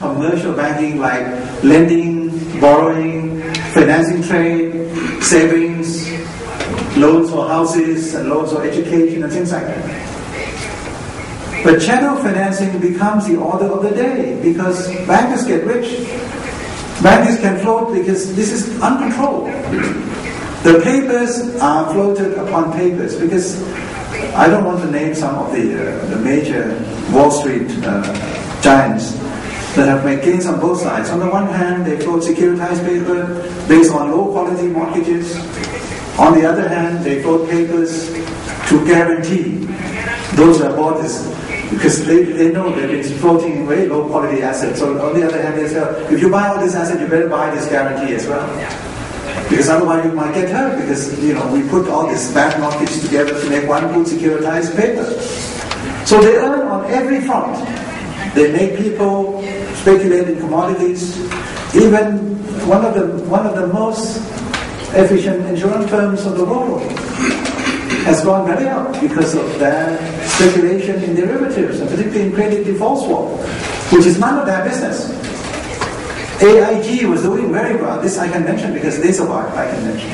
Commercial banking like lending, borrowing, financing trade, savings, loans for houses and loans for education and things like that. But channel financing becomes the order of the day because bankers get rich. Bankers can float because this is uncontrolled. The papers are floated upon papers because I don't want to name some of the major Wall Street giants that have made gains on both sides. On the one hand, they float securitized paper based on low quality mortgages. On the other hand, they float papers to guarantee those who have bought this, because they know they've been floating very low quality assets. So on the other hand, they say, if you buy all this asset, you better buy this guarantee as well. Because otherwise you might get hurt, because we put all this bad mortgage together to make one good securitized paper. So they earn on every front. They make people speculate in commodities. Even one of the most efficient insurance firms of the world has gone very up because of their speculation in derivatives, and particularly in credit default swap, which is none of their business. AIG was doing very well. This I can mention because Desarrollo I can mention.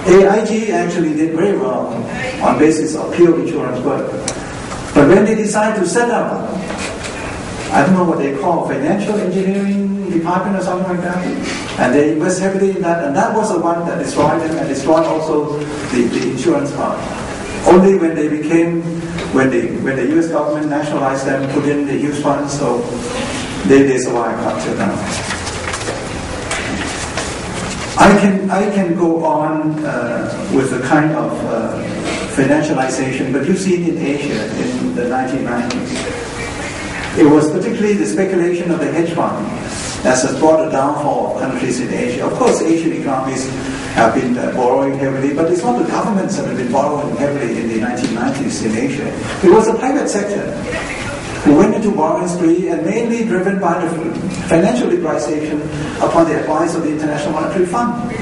AIG actually did very well on basis of pure insurance work. But when they decided to set up, I don't know what they call, financial engineering department or something like that, and they invest heavily in that, and that was the one that destroyed them and destroyed also the insurance part. Only when they became, when the US government nationalized them, put in the huge funds, so they survived up till now. I can go on with the kind of financialization, but you've seen in Asia in the 1990s. It was particularly the speculation of the hedge fund that has brought a downfall of countries in Asia. Of course, Asian economies have been borrowing heavily, but it's not the governments that have been borrowing heavily in the 1990s in Asia. It was the private sector who went into borrowing spree, and mainly driven by the financial liberalization upon the advice of the International Monetary Fund.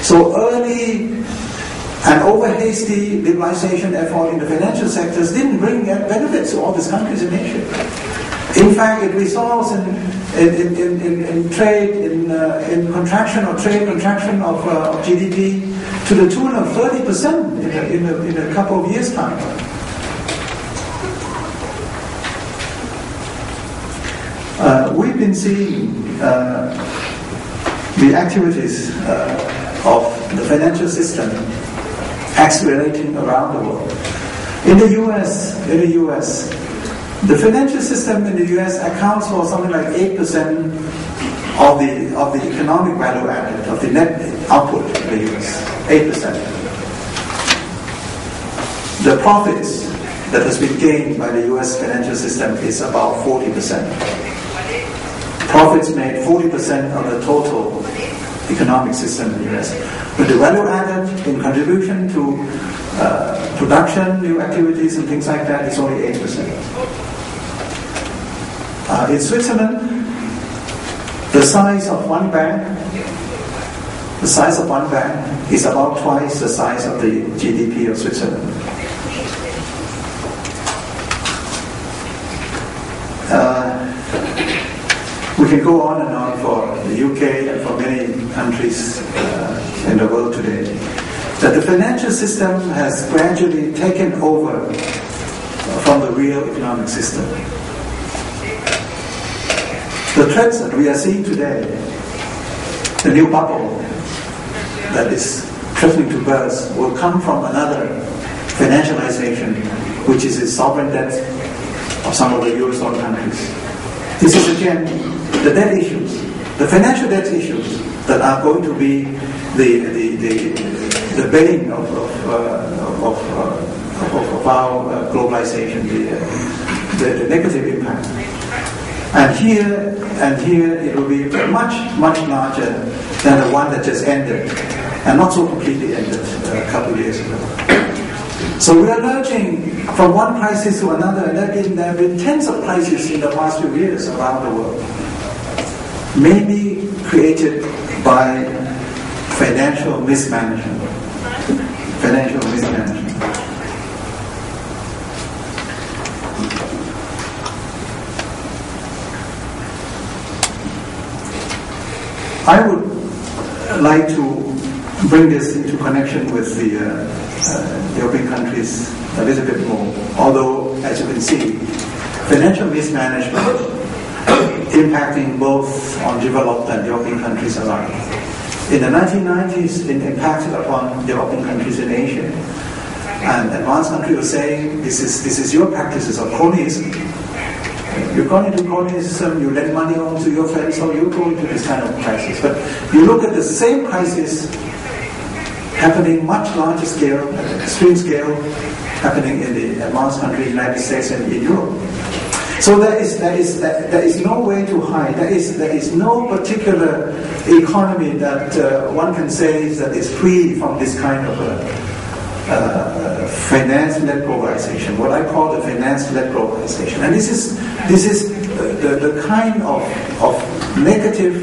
So early and over-hasty liberalization effort in the financial sectors didn't bring benefits to all these countries in Asia. In fact, it results in trade, in contraction of trade, contraction of GDP to the tune of 30% in a couple of years' time. We've been seeing the activities of the financial system accelerating around the world. In the US, the financial system in the US accounts for something like 8% of the economic value added, of the net output in the US. 8%. The profits that has been gained by the US financial system is about 40%. Profits made 40% of the total economic system in the US. But the value added in contribution to production, new activities and things like that is only 8%. In Switzerland, the size of one bank is about twice the size of the GDP of Switzerland. We can go on and on for the UK and for many countries in the world today. That the financial system has gradually taken over from the real economic system. The threats that we are seeing today, the new bubble that is threatening to burst, will come from another financialization, which is the sovereign debt of some of the Eurozone countries. This is again the debt issues, the financial debt issues that are going to be the bane of our globalization, the negative impact. And here it will be much larger than the one that just ended, and not so completely ended a couple of years ago. So we are lurching from one crisis to another, and there have been tens of crises in the past few years around the world, mainly created by financial mismanagement. I would like to bring this into connection with the European countries a little bit more. Although, as you can see, financial mismanagement impacting both on developed and developing countries alike. In the 1990s, it impacted upon developing countries in Asia. And advanced countries were saying, this is your practices of cronyism. You've gone into cronyism, you lend money on to your friends, so you go into this kind of crisis. But you look at the same crisis happening much larger scale, at an extreme scale, happening in the advanced countries, United States and in Europe. So there is no way to hide. There is no particular economy that one can say that is free from this kind of finance-led globalization. What I call the finance-led globalization, and this is the kind of negative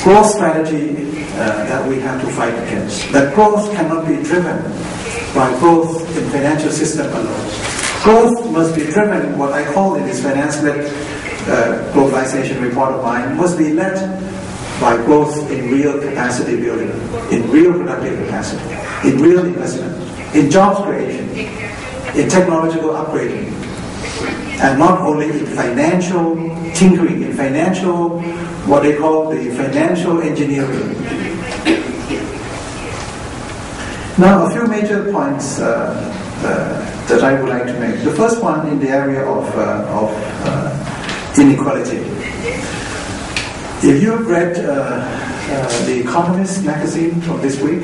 growth strategy that we have to fight against. That growth cannot be driven by growth in financial system alone. Growth must be driven, what I call in this finance-led globalization report of mine, must be led by growth in real capacity building, in real productive capacity, in real investment, in jobs creation, in technological upgrading, and not only in financial tinkering, in financial, what they call the financial engineering. Now, a few major points that I would like to make. The first one in the area of inequality. If you've read The Economist magazine from this week,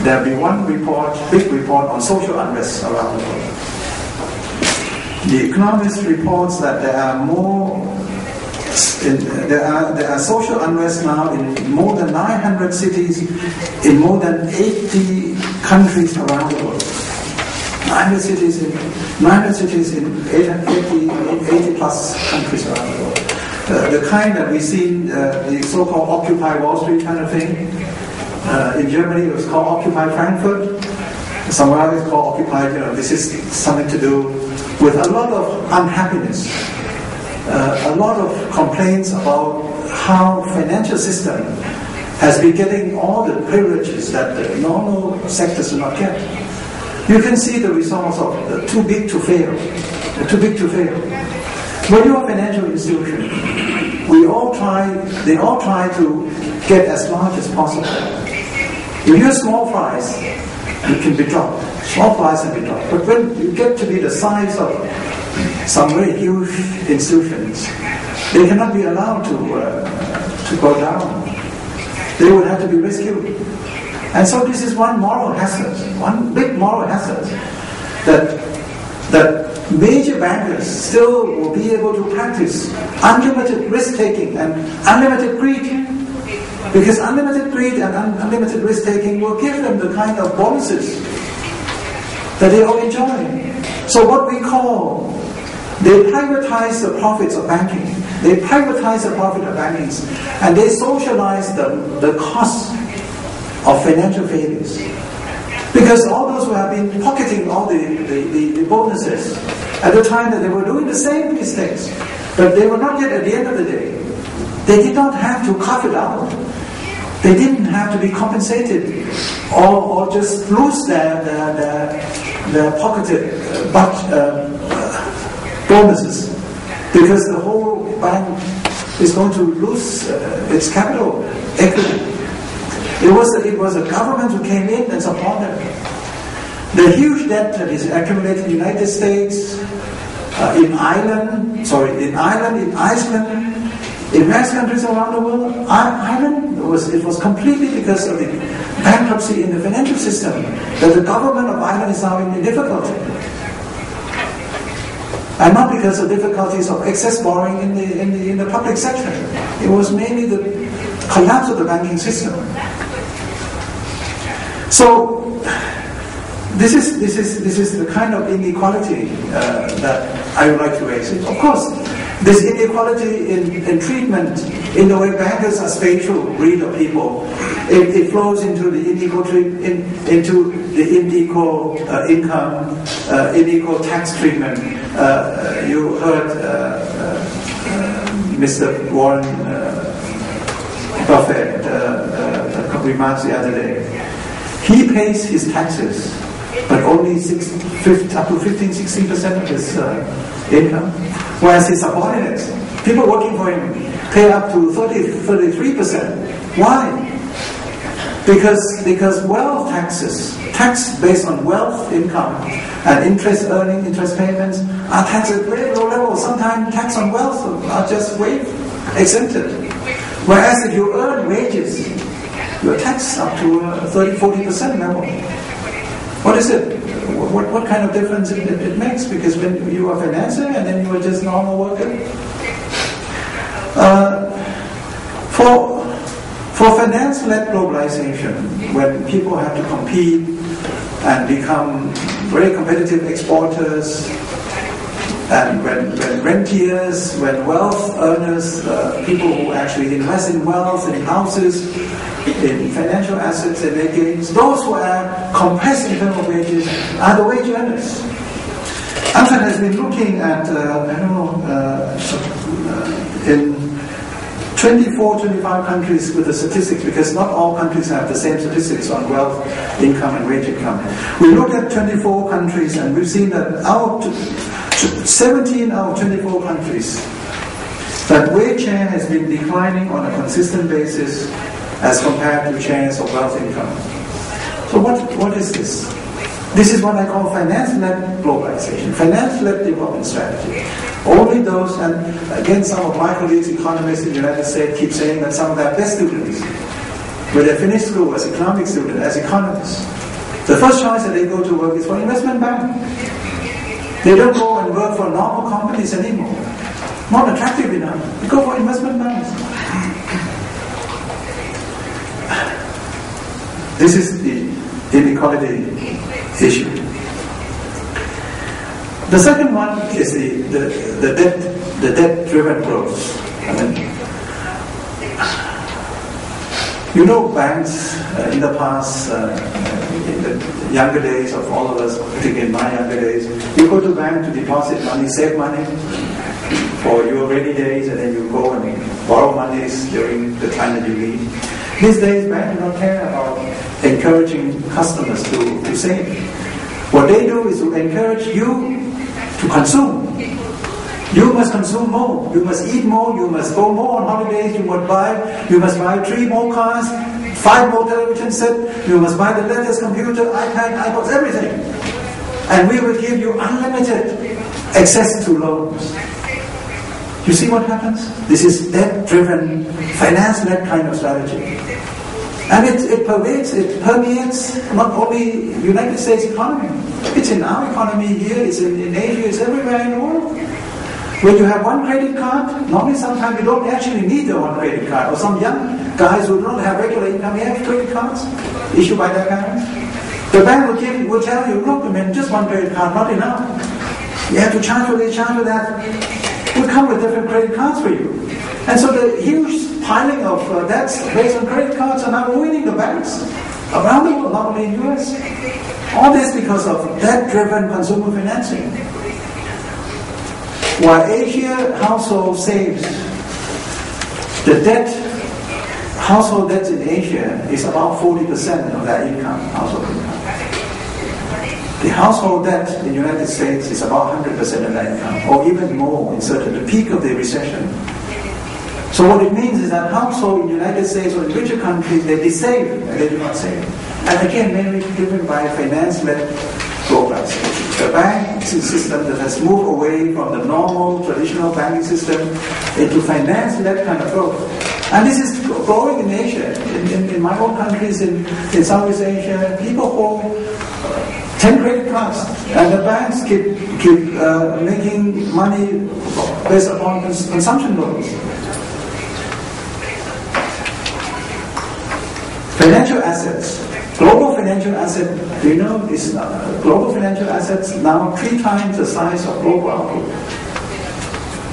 there'll be one report, big report on social unrest around the world. The Economist reports that there are there are social unrest now in more than 900 cities in more than 80 countries around the world. 900 cities in 80 plus countries around the world. The kind that we see, the so-called Occupy Wall Street kind of thing. In Germany it was called Occupy Frankfurt. Somewhere else it's called Occupy, this is something to do with a lot of unhappiness. A lot of complaints about how financial system has been getting all the privileges that the normal sectors do not get. You can see the results of the too big to fail. Too big to fail. When you are a financial institution, they all try to get as large as possible. If you're small fries, you can be dropped. Small fries can be dropped. But when you get to be the size of some very huge institutions, they cannot be allowed to go down. They would have to be rescued. And so this is one moral hazard, one big moral hazard, that major bankers still will be able to practice unlimited risk-taking and unlimited greed. Because unlimited greed and unlimited risk-taking will give them the kind of bonuses that they all enjoy. So what we call, they privatize the profits of banking. They privatize the profit of banking, and they socialize the cost of financial failures. Because all those who have been pocketing all the bonuses at the time that they were doing the same mistakes, but they were not yet at the end of the day. They did not have to cough it out. They didn't have to be compensated or just lose their pocketed bonuses, because the whole bank is going to lose its capital equity. It was a government who came in and supported the huge debt that is accumulated in the United States, in Iceland, in Iceland, in various countries around the world. Ireland was completely because of the bankruptcy in the financial system that the government of Ireland is now in difficulty. And not because of difficulties of excess borrowing in the public sector. It was mainly the collapse of the banking system. So this is the kind of inequality that I would like to raise. Of course, this inequality in treatment, in the way bankers are spatial breed of people, it flows into the unequal income, unequal tax treatment. You heard Mr. Warren Buffett remarks the other day. He pays his taxes, but only up to 15-16% of his income, whereas his subordinates, people working for him, pay up to 33%. Why? Because wealth taxes, tax based on wealth income, and interest earning, interest payments are taxed at very low levels. Sometimes tax on wealth are just exempted. Whereas if you earn wages, you're taxed up to 30-40% level. What is it? What kind of difference it makes? Because when you are a financier and then you are just normal worker. For finance-led globalization, when people have to compete and become very competitive exporters, and when rentiers, when wealth earners, people who actually invest in wealth, in houses, in financial assets and their gains, those who are compressed in terms of wages are the wage earners. UNCTAD has been looking at, in 24, 25 countries with the statistics, because not all countries have the same statistics on wealth, income, and wage income. We looked at 24 countries and we've seen that 17 out of 24 countries, that wage share has been declining on a consistent basis as compared to shares of wealth income. So what is this? This is what I call finance-led globalization, finance-led development strategy. Only those, and again some of my colleagues, economists in the United States, keep saying that some of their best students, when they finish school as economic students, as economists, the first choice that they go to work is for investment bank. They don't go and work for normal companies anymore. Not attractive enough. They go for investment banks. This is the inequality issue. The second one is the debt-driven growth. You know, banks in the past, in the younger days of all of us, particularly in my younger days, you go to bank to deposit money, save money for your rainy days, and then you go and borrow monies during the time that you need. These days, banks do not care about encouraging customers to save. What they do is to encourage you to consume. You must consume more. You must eat more. You must go more on holidays. You must buy 3 more cars, 5 more television sets. You must buy the latest computer, iPad, iPods, everything. And we will give you unlimited access to loans. You see what happens? This is debt-driven, finance-led kind of strategy. And it permeates not only United States economy. It's in our economy here, it's in Asia, it's everywhere in the world. When you have one credit card, normally sometimes you don't actually need the one credit card. Or some young guys who don't have regular income, they have credit cards issued by their parents. The bank will tell you, look, just one credit card, not enough. You have to charge for this, charge for that. We'll come with different credit cards for you. And so the huge piling of debts based on credit cards are now ruining the banks around the world, not only in the US. All this because of debt-driven consumer financing. While Asia household saves, the household debt in Asia is about 40% of their income, household income. The household debt in the United States is about 100% of their income, or even more in the peak of the recession. So what it means is that households in the United States or in richer countries, they save and they do not save. And again, mainly driven by finance-led globalization. The banking system that has moved away from the normal, traditional banking system into finance-led kind of growth. And this is growing in Asia. In my own countries, in Southeast Asia, people hold 10 credit cards, and the banks keep making money based upon consumption loans. Financial assets. Global financial asset, do you know, is global financial assets now 3 times the size of global output.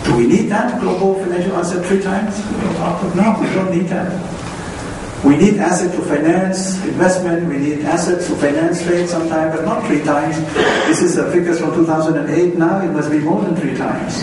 Do we need that global financial asset 3 times global output? No, we don't need that. We need assets to finance investment, we need assets to finance trade sometimes, but not 3 times. This is a figure from 2008, now it must be more than 3 times.